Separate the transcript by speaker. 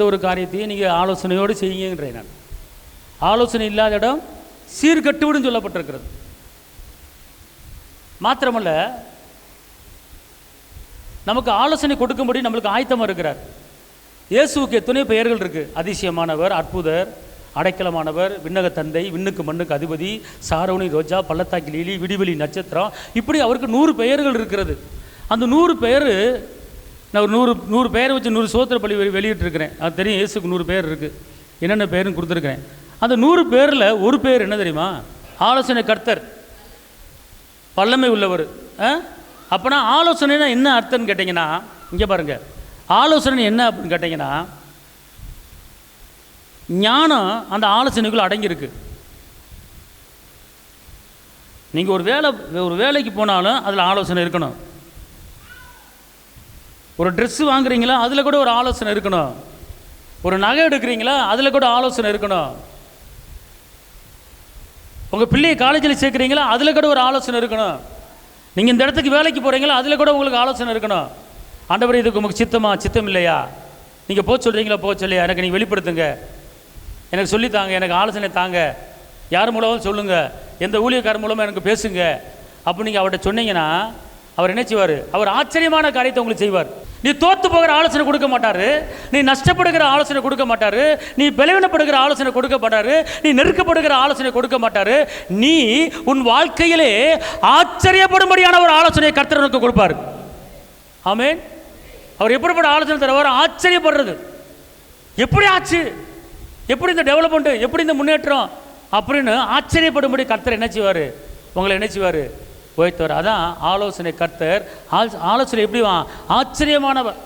Speaker 1: எந்த ஒரு காரியத்தையும் நீங்கள் ஆலோசனையோடு செய்யுங்கன்றேன். நான் ஆலோசனை இல்லாத இடம் சீர்கட்டுவிடும் சொல்லப்பட்டிருக்கிறது. மாத்திரமல்ல, நமக்கு ஆலோசனை கொடுக்கும்படி நம்மளுக்கு ஆயத்தமாக இருக்கிறார். இயேசுவுக்கு எத்தனை பெயர்கள் இருக்குது. அதிசயமானவர், அற்புதர், அடைக்கலமானவர், விண்ணக தந்தை, விண்ணுக்கு மண்ணுக்கு அதிபதி, சாரோனி ரோஜா, பள்ளத்தாக்கி லீலி, விடிவெளி நட்சத்திரம், இப்படி அவருக்கு 100 பெயர்கள் இருக்கிறது. அந்த 100 பெயர் நான் ஒரு 100 பெயரை வச்சு 100 சோத்திர பள்ளி வெளியிட்டிருக்கிறேன். அது தெரியும், இயேசுக்கு 100 பேர் இருக்குது. என்னென்ன பேருன்னு கொடுத்துருக்கிறேன். அந்த 100 பேரில் ஒரு பேர் என்ன தெரியுமா? ஆலோசனை கர்த்தர், வல்லமை உள்ளவர். அப்போனா ஆலோசனைனா என்ன அர்த்தம்னு கேட்டிங்கன்னா, இங்கே பாருங்கள், ஆலோசனை என்ன அப்படின்னு கேட்டிங்கன்னா, ஞானம் அந்த ஆலோசனைக்குள்ளே அடங்கியிருக்கு. நீங்கள் ஒரு வேலைக்கு போனாலும் அதில் ஆலோசனை இருக்கணும். ஒரு ட்ரெஸ்ஸு வாங்குறீங்களா, அதில் கூட ஒரு ஆலோசனை இருக்கணும். ஒரு நகை எடுக்கிறீங்களா, அதில் கூட ஆலோசனை இருக்கணும். உங்கள் பிள்ளையை காலேஜில் சேர்க்குறீங்களா, அதில் கூட ஒரு ஆலோசனை இருக்கணும். நீங்கள் இந்த இடத்துக்கு வேலைக்கு போகிறீங்களா, அதில் கூட உங்களுக்கு ஆலோசனை இருக்கணும். ஆண்டவர், இதுக்கு உங்களுக்கு சித்தம் இல்லையா? நீங்கள் போக சொல்கிறீங்களா, போக சொல்லியா, எனக்கு நீங்கள் வெளிப்படுத்துங்க, எனக்கு சொல்லித்தாங்க, எனக்கு ஆலோசனை தாங்க, யார் மூலமும் சொல்லுங்கள், எந்த ஊழியக்காரர் மூலமாக எனக்கு பேசுங்க அப்போ நீங்கள் அவர்கிட்ட சொன்னீங்கன்னா அவர் என்ன செய்வார்? அவர் ஆச்சரியமான காரியத்தை உங்களுக்கு செய்வார். நீ தோற்று போகிற ஆலோசனை கொடுக்க மாட்டார், நீ நஷ்டப்படுகிற ஆலோசனை கொடுக்க மாட்டார், நீ பலவீனப்படுகிற ஆலோசனை கொடுக்க மாட்டார், நீ நெருக்கப்படுகிற ஆலோசனை கொடுக்க மாட்டார். நீ உன் வாழ்க்கையிலே ஆச்சரியப்படும்படியான ஒரு ஆலோசனையை கர்த்தர் உனக்கு கொடுப்பார். ஆமென். அவர் எப்படிப்பட்ட ஆலோசனை தருவார்? ஆச்சரியப்படுறது. எப்படி ஆச்சு, எப்படி இந்த டெவலப்மெண்ட், எப்படி இந்த முன்னேற்றம் அப்படின்னு ஆச்சரியப்படும்படி கர்த்தர் என்ன செய்வார்? உங்களை என்ன செய்வார்? உயர்த்துவார். அதான் ஆலோசனை கர்த்தர். ஆலோசனை எப்படி? ஆச்சரியமானவர்.